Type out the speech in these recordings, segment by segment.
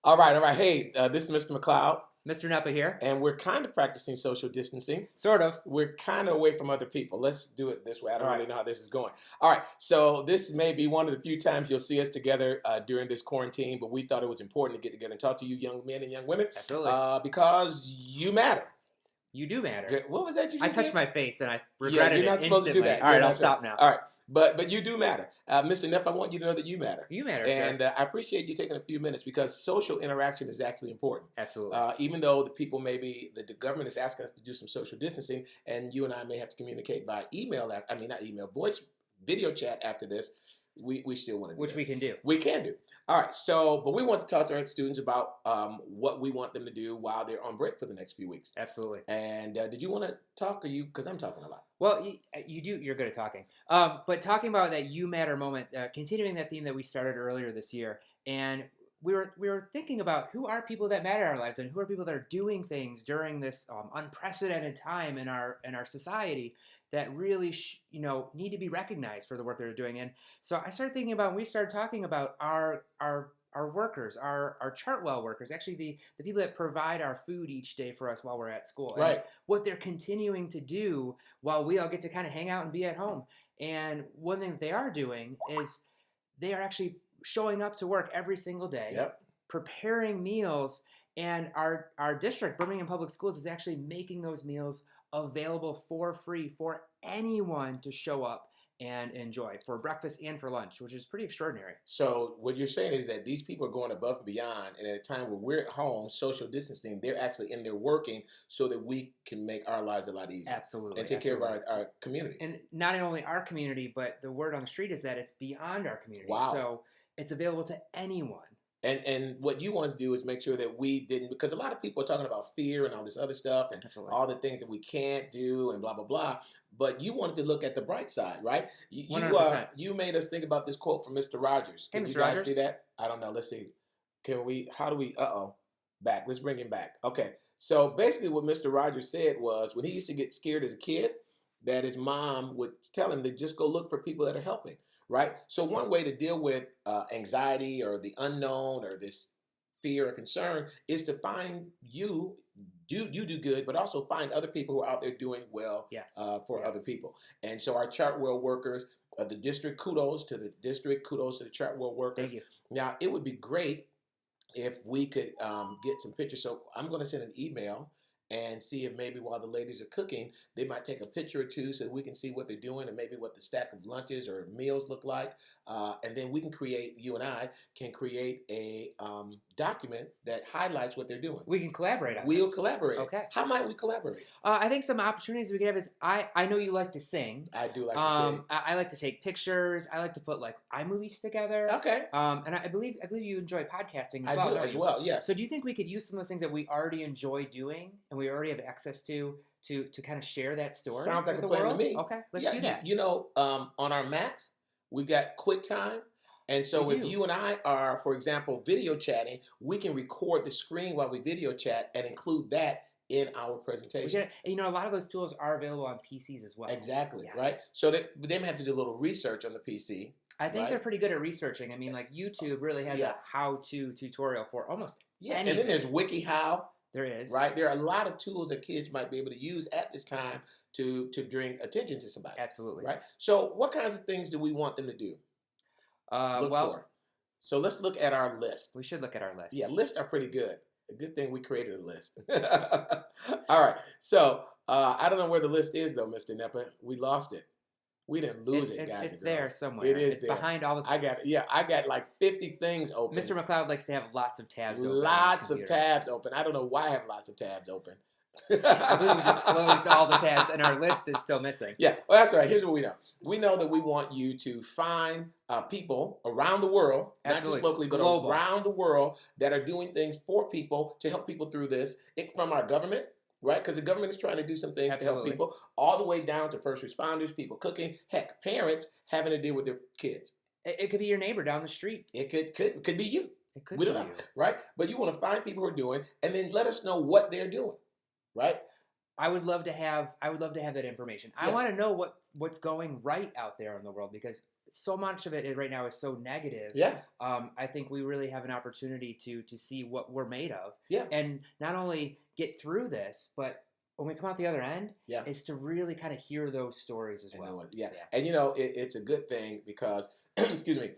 All right, all right. Hey, this is Mr. McLeod, Mr. Neppa here. and we're kind of practicing social distancing. Sort of. We're kind of away from other people. Let's do it this way. I don't All really right. know how this is going. All right, so this may be one of the few times you'll see us together during this quarantine, but we thought it was important to get together and talk to you young men and young women Absolutely. Because you matter. You do matter. What was that you I just touched said? my face and I Yeah, regretted you're not it supposed to do instantly. that. All right, You're I'll not stop supposed- now. All right, but you do matter. Mr. Nepp, I want you to know that you matter. You matter, And sir. I appreciate you taking a few minutes because social interaction is actually important. Absolutely. Even though the people the government is asking us to do some social distancing, and you and I may have to communicate by email. I mean, not email, voice, video chat after this. We still want to do Which that. we can do. We can do. All right. So, but we want to talk to our students about what we want them to do while they're on break for the next few weeks. Absolutely. And did you want to talk, or you? Because I'm talking a lot. Well, you do. You're good at talking. But talking about that you matter moment, continuing that theme that we started earlier this year, and we were thinking about who are people that matter in our lives, and who are people that are doing things during this unprecedented time in our society that really need to be recognized for the work they're doing. And so I started thinking about, we started talking about our workers, our Chartwell workers, actually the people that provide our food each day for us while we're at school. And Right. what they're continuing to do while we all get to kind of hang out and be at home. And one thing that they are doing is they are actually showing up to work every single day, Yep. preparing meals, and our district, Birmingham Public Schools, is actually making those meals available for free for anyone to show up and enjoy for breakfast and for lunch, which is pretty extraordinary. So what you're saying is that these people are going above and beyond, and at a time when we're at home, social distancing, they're actually in there working so that we can make our lives a lot easier. Absolutely. And take care of our community. And not only our community, but the word on the street is that it's beyond our community. Wow. So it's available to anyone. And what you want to do is make sure that we didn't, because a lot of people are talking about fear and all this other stuff and Absolutely. all the things that we can't do and blah, blah, blah. But you wanted to look at the bright side, right? 100%. You made us think about this quote from Mr. Rogers. Hey, Can Mr. you guys Rogers. see that? I don't know. Let's see. How do we, back. Let's bring him back. Okay. So basically what Mr. Rogers said was when he used to get scared as a kid, that his mom would tell him to just go look for people that are helping, right? So one way to deal with anxiety or the unknown or this fear or concern is to find you do good, but also find other people who are out there doing well. Yes. For Yes. other people. And so our Chartwell workers, the district, kudos to the district, kudos to the Chartwell workers. Thank you. Now, it would be great if we could get some pictures. So I'm going to send an email and see if maybe while the ladies are cooking, they might take a picture or two so that we can see what they're doing and maybe what the stack of lunches or meals look like. And then we can you and I can create a document that highlights what they're doing. We can collaborate on We'll this. collaborate. Okay. How might we collaborate? I think some opportunities we could have is I know you like to sing. I do like to sing. I like to take pictures. I like to put like iMovies together. Okay. And I believe you enjoy podcasting as I well. do don't as you? well, yes. So do you think we could use some of those things that we already enjoy doing and we already have access to kind of share that story? Sounds like with a the plan to world? me. Okay, let's Yeah, do that. on our Macs, we've got QuickTime. And so We if do. you and I are, for example, video chatting, we can record the screen while we video chat and include that in our presentation. And, a lot of those tools are available on PCs as well. Exactly, Yes. right? So they may have to do a little research on the PC. I think Right. they're pretty good at researching. I mean, like YouTube really has Yeah. a how-to tutorial for almost Yeah, anything. and then there's WikiHow, There is. right? There are a lot of tools that kids might be able to use at this time to bring attention to somebody, Absolutely. right? So what kinds of things do we want them to do? Look for. So let's look at our list. we should look at our list. Yeah, lists are pretty good. A good thing we created a list. All right. So I don't know where the list is though, Mr. Neppa. We lost it. We didn't lose it, guys. It's and there girls. somewhere. It is It's there. behind all the. I got like 50 things open. Mr. McLeod likes to have lots of tabs open. on his Lots of computer. tabs open. I don't know why I have lots of tabs open. I believe we just closed all the tabs, and our list is still missing. Yeah, well, that's right. Here's what we know. We know that we want you to find people around the world, not Absolutely. just locally, but Global. around the world that are doing things for people to help people through this. From our government, right? Because the government is trying to do some things to help Absolutely. people, all the way down to first responders, people cooking, heck, parents having to deal with their kids. It could be your neighbor down the street. It could be you. It could We be don't know, you. right? But you want to find people who are doing, and then let us know what they're doing, right? I would love to have that information. I Yeah. want to know what's going right out there in the world because so much of it right now is so negative. Yeah. I think we really have an opportunity to see what we're made of, Yeah. and not only get through this, but when we come out the other end, Yeah. is to really kind of hear those stories as well. Yeah. And it's a good thing because, excuse me,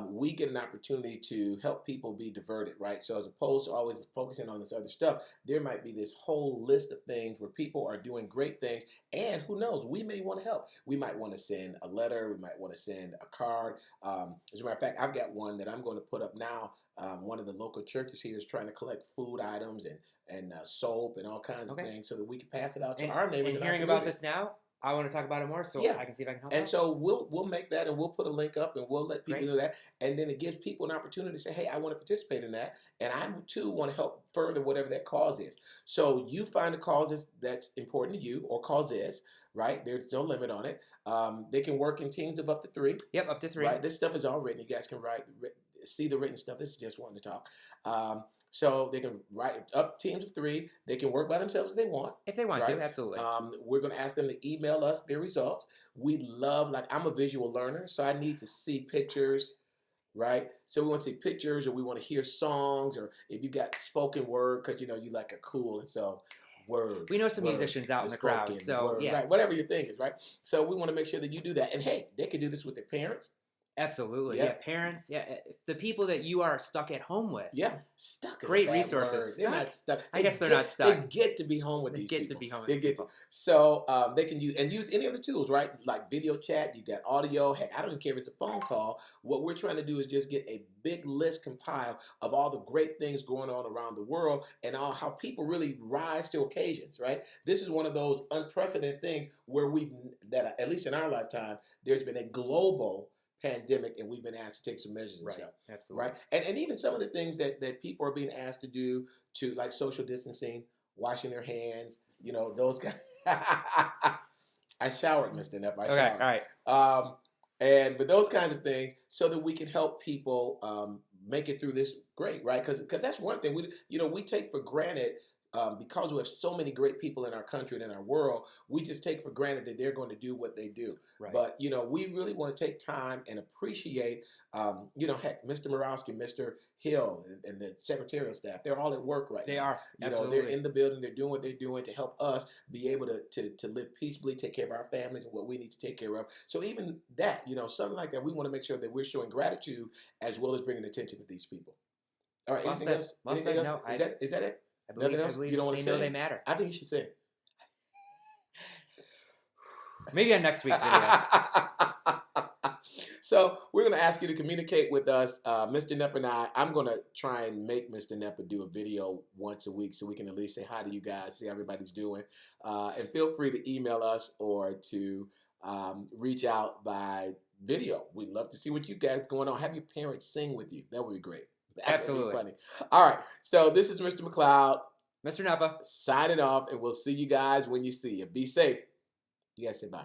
we get an opportunity to help people be diverted, right? So as opposed to always focusing on this other stuff, there might be this whole list of things where people are doing great things, and who knows, we may want to help. We might want to send a letter, we might want to send a card. As a matter of fact, I've got one that I'm going to put up now. One of the local churches here is trying to collect food items and soap and all kinds of things so that we can pass it out to our neighbors. And hearing about this now, I want to talk about it more, so I can see if I can help out. And so we'll make that, and we'll put a link up, and we'll let people know that. And then it gives people an opportunity to say, hey, I want to participate in that, and I, too, want to help further whatever that cause is. So you find the causes that's important to you, or causes, right? There's no limit on it. They can work in teams of up to 3. Yep, up to 3. Right? This stuff is all written. You guys can see the written stuff. This is just wanting to talk. So they can write up teams of 3. They can work by themselves if they want. If they want to, absolutely. We're going to ask them to email us their results. We love, I'm a visual learner, so I need to see pictures, right? So we want to see pictures, or we want to hear songs, or if you got spoken word, because, you like a cool, and so word. We know some musicians out in the crowd, so word, right? Whatever your thing is, right? So we want to make sure that you do that. And hey, they can do this with their parents. Absolutely. Yeah. Parents. Yeah. The people that you are stuck at home with. Yeah. Stuck. Great resources. They're not stuck. I guess they're not stuck. They get to be home with these people. They get to be home with these people. So they can use any other tools, right? Like video chat. You got audio. Heck, I don't even care if it's a phone call. What we're trying to do is just get a big list compiled of all the great things going on around the world and how people really rise to occasions, right? This is one of those unprecedented things where that at least in our lifetime, there's been a global pandemic, and we've been asked to take some measures and stuff. Absolutely. Right? And even some of the things that people are being asked to do, to like social distancing, washing their hands, those guys. I showered, Mr. Neff. I showered. All right. But those kinds of things, so that we can help people make it through this great, right? Because that's one thing we take for granted. Because we have so many great people in our country and in our world, we just take for granted that they're going to do what they do. Right. But, we really want to take time and appreciate, heck, Mr. Morowski, Mr. Hill, and the secretarial staff, they're all at work right now. They are. They're in the building, they're doing what they're doing to help us be able to live peaceably, take care of our families and what we need to take care of. So even that, something like that, we want to make sure that we're showing gratitude as well as bringing attention to these people. All right, anything else? Anything else? No, Is that it? I believe you don't want to say? They know they matter. I think you should say it. Maybe on next week's video. So we're going to ask you to communicate with us, Mr. Nepp and I'm going to try and make Mr. Nepp do a video once a week so we can at least say hi to you guys, see how everybody's doing. And feel free to email us or to reach out by video. We'd love to see what you guys going on. Have your parents sing with you. That would be great. Absolutely. Funny. All right. So this is Mr. McLeod. Mr. Napa. Signing off, and we'll see you guys when you see you. Be safe. You guys say bye.